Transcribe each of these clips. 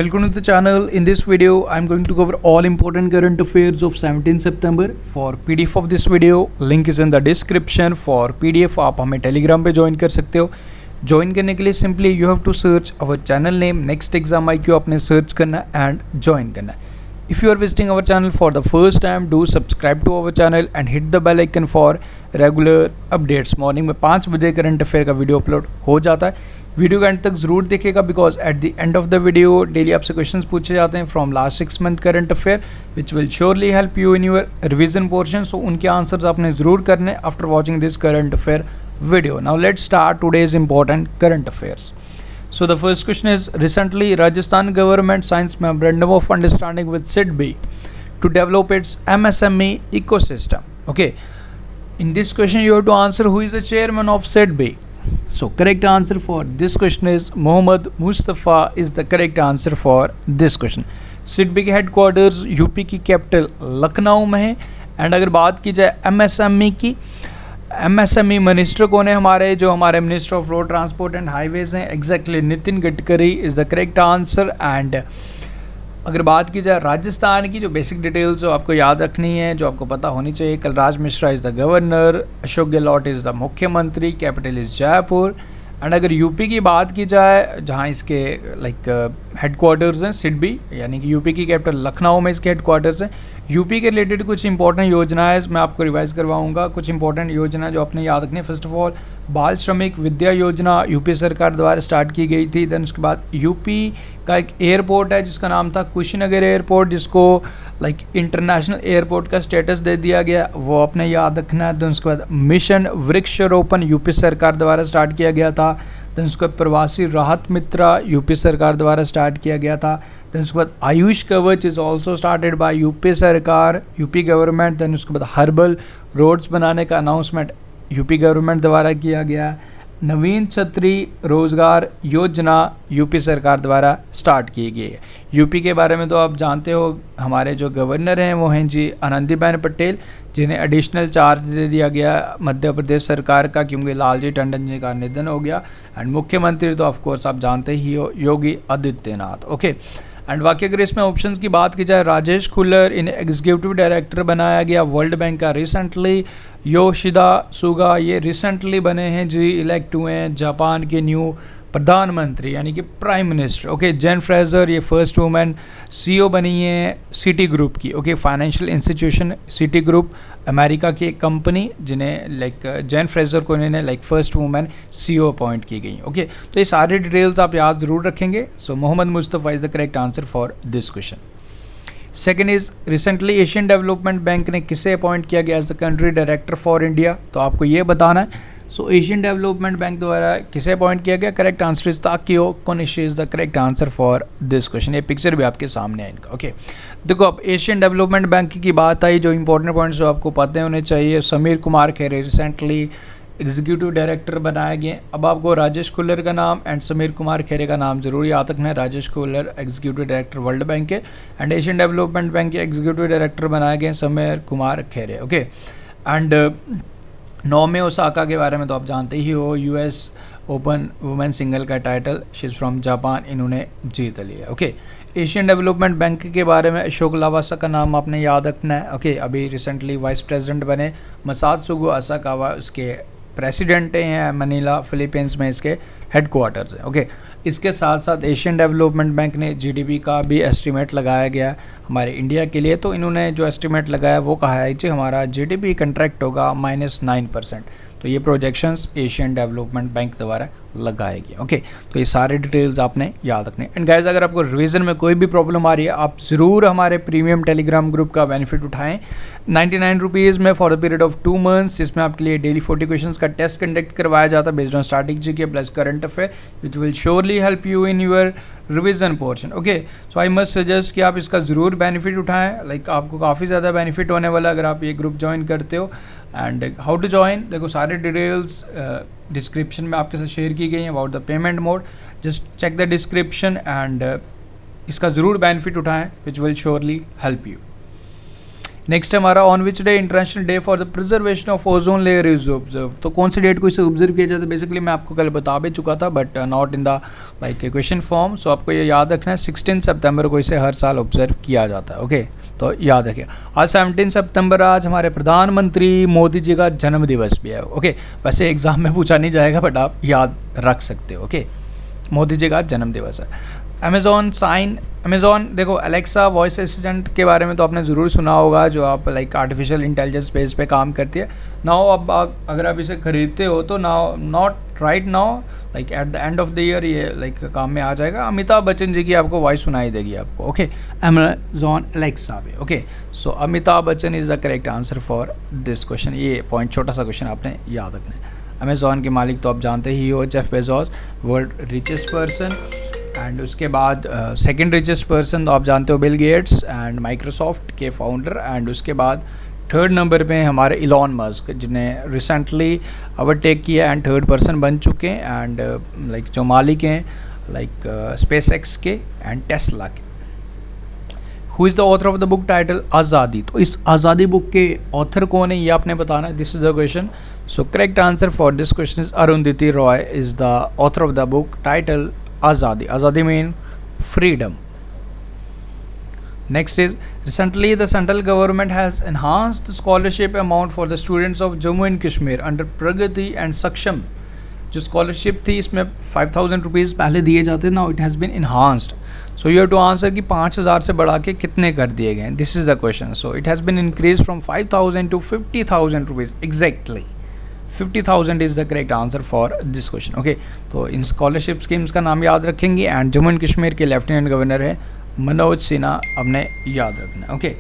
Welcome to the channel. In this video, I'm going to cover all important current affairs of 17 September. For PDF of this video, link is in the description. For PDF आप हमें Telegram पे join कर सकते हो. Join करने के लिए simply you have to search our channel name next exam IQ आपने सर्च करना एंड ज्वाइन करना. If you are visiting our channel for the first time, do subscribe to our channel and hit the bell icon for regular updates. Morning में 5 बजे current affair का video upload हो जाता है. Video के end तक ज़रूर देखेगा because at the end of the video daily आपसे क्वेश्चंस पूछे जाते हैं from last 6 month current affair which will surely help you in your revision portion. So उनके आंसर्स आपने ज़रूर करने after watching this current affair video. Now let's start today's important current affairs. So the first question is, recently Rajasthan government signs memorandum of understanding with SIDBI to develop its MSME ecosystem. Okay, in this question you have to answer who is the chairman of SIDBI. So correct answer for this question is Mohammad Mustafa is the correct answer for this question. SIDBI के headquarters UP की capital Lucknow में है. And अगर बात की जाए MSME की, MSME minister कौन है हमारे minister of road transport and highways हैं. Exactly Nitin Gadkari is the correct answer. And अगर बात की जाए राजस्थान की, जो बेसिक डिटेल्स जो आपको याद रखनी है, जो आपको पता होनी चाहिए, Kalraj Mishra is the governor, Ashok Gehlot is the मुख्यमंत्री, कैपिटल इज़ जयपुर. एंड अगर यूपी की बात की जाए, जहाँ इसके हेडक्वार्टर्स हैं सिडबी, यानी कि यूपी की कैपिटल लखनऊ में इसके हेडक्वार्टर्स हैं. यूपी के रिलेटेड कुछ इंपॉर्टेंट योजनाएं मैं आपको रिवाइज करवाऊंगा. कुछ इंपॉर्टेंट योजना जो आपने याद रखनी है, फर्स्ट ऑफ ऑल बाल श्रमिक विद्या योजना यूपी सरकार द्वारा स्टार्ट की गई थी. देन उसके बाद यूपी का एक एयरपोर्ट है जिसका नाम था कुशीनगर एयरपोर्ट, जिसको इंटरनेशनल एयरपोर्ट का स्टेटस दे दिया गया, वो आपने याद रखना है. देन उसके बाद मिशन वृक्षारोपण यूपी सरकार द्वारा स्टार्ट किया गया था. देन उसके बाद प्रवासी राहत मित्रा यूपी सरकार द्वारा स्टार्ट किया गया था. देन उसके बाद आयुष कवच is also started by UP सरकार, यूपी गवर्नमेंट. देन उसके बाद हर्बल रोड्स बनाने का अनाउंसमेंट यूपी गवर्नमेंट द्वारा किया गया. नवीन छतरी रोजगार योजना यूपी सरकार द्वारा स्टार्ट की गई है. यूपी के बारे में तो आप जानते हो, हमारे जो गवर्नर हैं वो हैं जी आनंदीबेन पटेल, जिन्हें एडिशनल चार्ज दे दिया गया मध्य प्रदेश सरकार का क्योंकि लालजी टंडन जी का निधन हो गया. एंड मुख्यमंत्री तो ऑफकोर्स आप जानते ही हो, योगी आदित्यनाथ. ओके, एंड बाकी अगर इसमें ऑप्शंस की बात की जाए, राजेश खुल्लर इन एग्जीक्यूटिव डायरेक्टर बनाया गया वर्ल्ड बैंक का रिसेंटली. योशिदा सुगा ये रिसेंटली बने हैं जी, इलेक्ट हुए हैं जापान के न्यू प्रधानमंत्री यानी कि prime minister. Okay, Jane Fraser ये फर्स्ट वुमेन CEO बनी है सिटी ग्रुप की. Okay, financial institution city group America की एक कंपनी, जिन्हें जेन फ्रेजर को इन्हें फर्स्ट वुमेन CEO अपॉइंट की गई. ओके, तो ये सारे डिटेल्स आप याद ज़रूर रखेंगे. So Mohammad Mustafa is the correct answer for this question. Second is, recently Asian development bank ने किसे अपॉइंट किया गया as the country director for India, तो आपको ये बताना है. सो एशियन डेवलपमेंट बैंक द्वारा किसे अपॉइंट किया गया, correct answer is Takio Konishi is the correct answer for this question. ये पिक्चर भी आपके सामने है इनका. ओके, देखो अब एशियन डेवलपमेंट बैंक की बात आई, जो इंपॉर्टेंट पॉइंट्स जो आपको पता होने चाहिए. समीर कुमार खेरे रिसेंटली एग्जीक्यूटिव डायरेक्टर बनाए गए. अब आपको राजेश खुल्लर का नाम एंड समीर कुमार खेरे का नाम जरूर याद रखना है. Rajesh Khullar executive director world bank के एंड एशियन डेवलपमेंट बैंक के एग्जीक्यूटिव डायरेक्टर बनाए गए समीर कुमार खेरे. ओके, एंड नोमी ओसाका के बारे में तो आप जानते ही हो, US ओपन वुमेन सिंगल का title, she is from Japan, इन्होंने जीत लिया. ओके, एशियन डेवलपमेंट बैंक के बारे में अशोक लावासा का नाम आपने याद रखना है. ओके, अभी रिसेंटली वाइस प्रेसिडेंट बने. मसात्सुगो असाकावा उसके प्रेसिडेंट हैं. मनीला फिलीपींस में इसके हेडक्वार्टर्स हैं. ओके, इसके साथ साथ एशियन डेवलपमेंट बैंक ने GDP का भी एस्टीमेट लगाया गया हमारे इंडिया के लिए. तो इन्होंने जो एस्टीमेट लगाया वो कहा है कि हमारा GDP कंट्रैक्ट होगा -9%. तो ये प्रोजेक्शंस एशियन डेवलपमेंट बैंक द्वारा लगाएगी. ओके, तो ये सारे डिटेल्स आपने याद रखने. एंड गाइस, अगर आपको रिवीजन में कोई भी प्रॉब्लम आ रही है, आप ज़रूर हमारे प्रीमियम टेलीग्राम ग्रुप का बेनिफिट उठाएं. 99 रुपीज़ में for the period of 2 months, जिसमें आपके लिए डेली 40 क्वेश्चंस का टेस्ट कंडक्ट करवाया जाता है based on static GK plus current affair, which will surely help you in your revision portion. Okay, so I must suggest कि आप इसका ज़रूर बेनिफिट उठाएं. आपको काफ़ी ज़्यादा बेनिफिट होने वाला अगर आप ये ग्रुप ज्वाइन करते हो. एंड हाउ टू ज्वाइन, देखो सारे डिटेल्स डिस्क्रिप्शन में आपके साथ शेयर की गई हैं about the payment mode. Just check the description and इसका ज़रूर बेनिफिट उठाएं, which will surely help you. Next हमारा on which day international day for the preservation of ozone layer is observe. तो कौन सी डेट को इसे ऑब्जर्व किया जाता है, बेसिकली मैं आपको कल बता भी चुका था but not in the like question form. So आपको ये याद रखना है 16 सितंबर को इसे हर साल ऑब्जर्व किया जाता है। ओके तो याद रखिए आज 17 सितंबर आज हमारे प्रधानमंत्री मोदी जी का जन्म दिवस भी है। ओके वैसे एग्जाम में पूछा नहीं जाएगा बट आप याद रख सकते हो। ओके मोदी जी का जन्म दिवस है। अमेज़ॉन देखो एलेक्सा वॉइस असिस्टेंट के बारे में तो आपने ज़रूर सुना होगा, जो आप लाइक आर्टिफिशियल इंटेलिजेंस बेस पे काम करती है। नाउ अब अगर आप इसे ख़रीदते हो तो now not right now like eight the end of the year ये लाइक काम में आ जाएगा। अमिताभ बच्चन जी की आपको वॉइस सुनाई देगी आपको। ओके अमेज़ॉन एलेक्सा पे। Okay so Amitabh Bachchan is the correct answer for this question. ये पॉइंट छोटा सा क्वेश्चन आपने याद रखना है। अमेज़ॉन के मालिक तो आप जानते ही हो Jeff Bezos, world richest person. And उसके बाद सेकंड रिचेस्ट पर्सन तो आप जानते हो बिल गेट्स एंड माइक्रोसॉफ्ट के फाउंडर। एंड उसके बाद थर्ड नंबर पे हमारे इलॉन मस्क, जिन्हें रिसेंटली ओवरटेक किया एंड थर्ड पर्सन बन चुके हैं। एंड लाइक जो मालिक हैं लाइक स्पेस एक्स के एंड टेस्ला के। Who is the author of the book title आज़ादी। तो इस आज़ादी बुक के ऑथर कौन है ये आपने बताना है। This is the question. So correct answer for this question is Arundhati Roy is the author of the book title Azadi. Azadi mean freedom. Next is recently the central government has enhanced the scholarship amount for the students of Jammu and Kashmir under Pragati and Saksham. जो scholarship थी इसमें 5,000 rupees पहले दिए जाते, now it has been enhanced. So you have to answer कि 5,000 से बढ़ा के कितने कर दिए गए. This is the question. So it has been increased from 5,000 to 50,000 rupees exactly. 50,000 is the correct answer for this question. Okay तो इन scholarship schemes का नाम याद रखेंगे। एंड जम्मू एंड कश्मीर के लेफ्टिनेंट गवर्नर है मनोज सिन्हा, आपने याद रखना है। Okay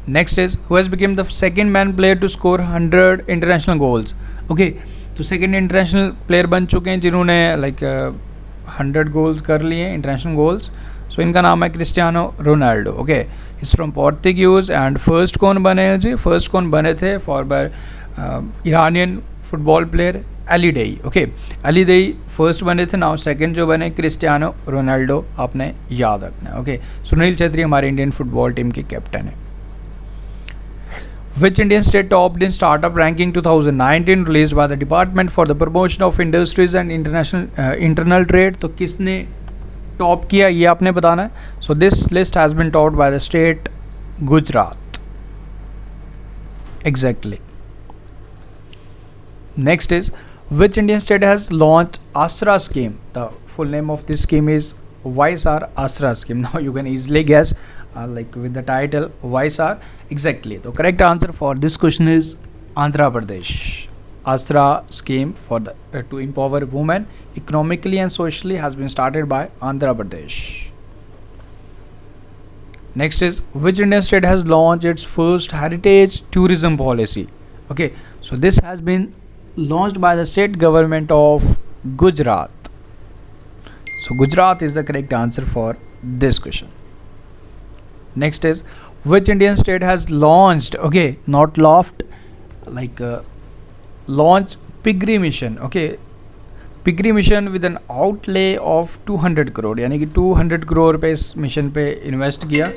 next is who has become the second man player to score 100 international goals. Okay तो सेकंड इंटरनेशनल प्लेयर बन चुके हैं जिन्होंने लाइक 100 गोल्स कर लिए इंटरनेशनल गोल्स। सो इनका नाम है Cristiano Ronaldo. Okay is from Portuguese. And first कौन बने हैं जी, फर्स्ट कौन बने थे for Iranian football player Ali डेई। ओके अली डेई फर्स्ट बने थे, नाउ सेकंड जो बने क्रिस्टियानो रोनाल्डो, आपने याद रखना है। ओके सुनील छेत्री हमारे इंडियन फुटबॉल टीम के कैप्टन है। Which Indian state topped in startup ranking 2019 released by the Department for the Promotion of Industries and Internal Trade। तो किसने टॉप किया ये आपने बताना है। So this list has been topped by the state Gujarat exactly. Next is which Indian state has launched Asra scheme? The full name of this scheme is YSR Asra scheme. Now you can easily guess like with the title YSR exactly. The correct answer for this question is Andhra Pradesh. Asra scheme for the to empower women economically and socially has been started by Andhra Pradesh. Next is which Indian state has launched its first heritage tourism policy? Okay, so this has been launched by the state government of Gujarat. So Gujarat is the correct answer for this question. Next is which Indian state has launched, okay not loft like launched Pigri mission. Okay Pigri mission with an outlay of 200 crore, यानी कि 200 crore पे इस mission पे invest किया।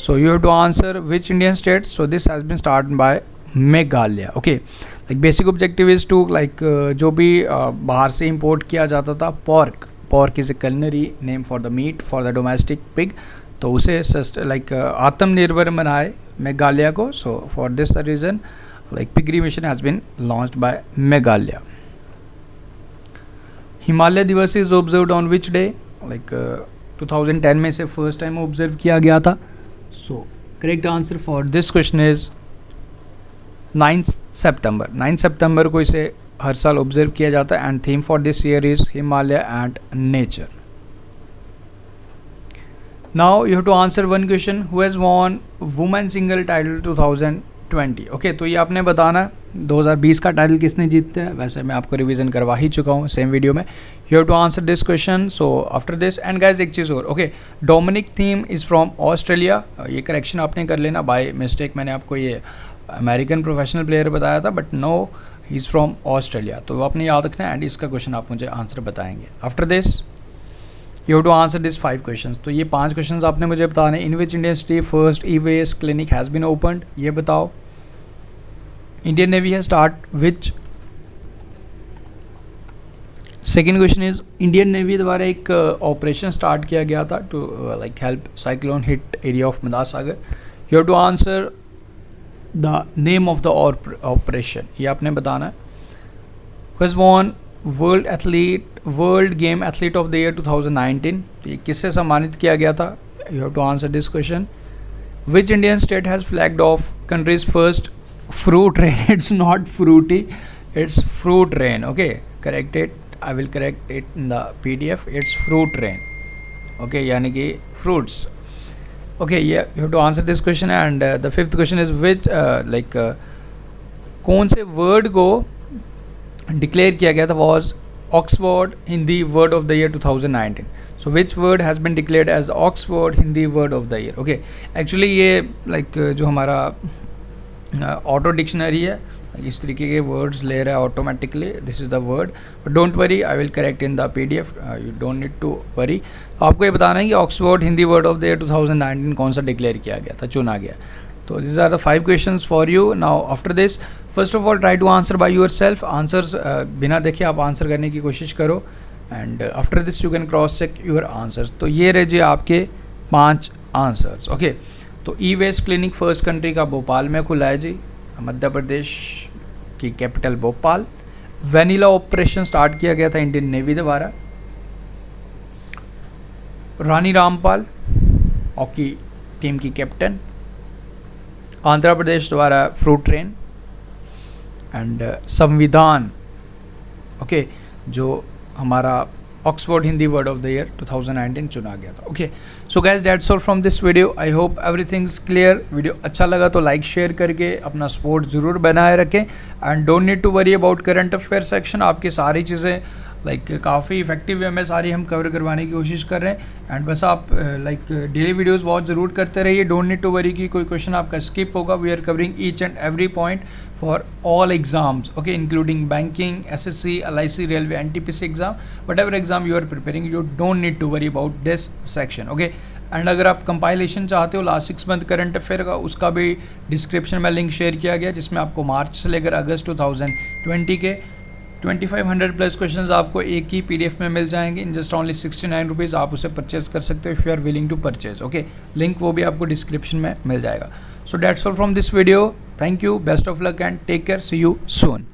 So you have to answer which Indian state. So this has been started by Meghalaya. Okay like basic objective is to like जो भी बाहर से इंपोर्ट किया जाता था pork is a culinary name for the meat for the domestic pig, तो उसे like आत्मनिर्भर बनाए मेघालय को। So for this reason like piggery mission has been launched by Meghalaya. Himalaya दिवस is observed on which day, like 2010 में से फर्स्ट टाइम ऑब्जर्व किया गया था। So correct answer for this question is 9 सितंबर। 9 सितंबर को इसे हर साल ऑब्जर्व किया जाता है। And theme for this year is Himalaya and nature. Now you have to answer one question, who has won women single title 2020। Okay तो ये आपने बताना है 2020 का टाइटल किसने जीतता है। वैसे मैं आपको रिवीजन करवा ही चुका हूँ सेम वीडियो में। You have to answer this question. So after this and guys एक चीज़ और, okay Dominic theme is from Australia. ये करेक्शन आपने कर लेना, बाय मिस्टेक मैंने आपको ये अमेरिकन प्रोफेशनल प्लेयर बताया था but no he is from Australia, तो वो आपने याद रखना है। एंड इसका क्वेश्चन आप मुझे आंसर बताएंगे। After this you have to answer this 5 questions. तो ये 5 क्वेश्चंस आपने मुझे बताने। In which Indian city first e waste clinic has been opened, ये बताओ। Indian navy has start which. Second question is Indian navy द्वारा एक ऑपरेशन स्टार्ट किया गया था to like help cyclone hit area of Madagascar. You have to answer the name of the operation, ये आपने बताना है। Has won world game athlete of the year 2019, ये किससे सम्मानित किया गया था? You have to answer this question. Which Indian state has flagged off countries first fruit rain? It's not fruity, it's fruit rain. Okay, correct it. I will correct it in the PDF. It's fruit rain. Okay, yani ki fruits. Okay, yeah, you have to answer this question. And the fifth question is which कौन से word को declare किया गया था was Oxford Hindi word of the year 2019. So which word has been declared as Oxford Hindi word of the year? Okay, actually ये जो हमारा auto dictionary है, इस तरीके के वर्ड्स ले रहा है automatically. This is the word, but don't worry, I will correct in the PDF, you don't need to worry. तो आपको ये बताना है कि Oxford Hindi word of the year 2019 कौन सा डिक्लेयर किया गया था, चुना गया। तो this are the 5 questions for you. Now after this, first of all try to answer by yourself. Answers बिना देखे आप आंसर करने की कोशिश करो, and after this you can cross check your answers. तो ये रहे जी आपके 5 आंसर्स। ओके, तो e waste clinic first country का भोपाल में खुला है जी, मध्य प्रदेश की capital Bhopal. Vanilla operation start किया गया था इंडियन नेवी द्वारा। रानी रामपाल हॉकी टीम की कैप्टन। आंध्र प्रदेश द्वारा फ्रूट ट्रेन। एंड संविधान, ओके, जो हमारा Oxford Hindi word of the year 2019 चुना गया था। Okay, so guys that's all from this video. I hope everything is clear. Video अच्छा लगा तो लाइक शेयर करके अपना सपोर्ट ज़रूर बनाए रखें, and don't need to worry about current affair section. आपकी सारी चीज़ें काफ़ी इफेक्टिव वे में सारी हम कवर करवाने की कोशिश कर रहे हैं। एंड बस आप डेली वीडियोज़ वॉच ज़रूर करते रहिए। डोंट नीड टू वरी कि कोई क्वेश्चन आपका स्किप होगा। We are covering each and every point for all exams, okay, including banking, SSC, LIC, railway, NTPC exam, whatever exam you are preparing, you don't need to worry about this section, okay. And अगर आप compilation चाहते हो last 6 month current affair का, उसका भी description में link share किया गया, जिसमें आपको मार्च से लेकर अगस्त 2020 के 2500 प्लस क्वेश्चंस आपको एक ही PDF में मिल जाएंगे इन जस्ट ओनली 69 रुपीज़। आप उसे परचेज कर सकते हो if you are willing to purchase, okay. Link वो भी आपको डिस्क्रिप्शन में मिल जाएगा। So that's all from this video. Thank you. Best of luck and take care. See you soon.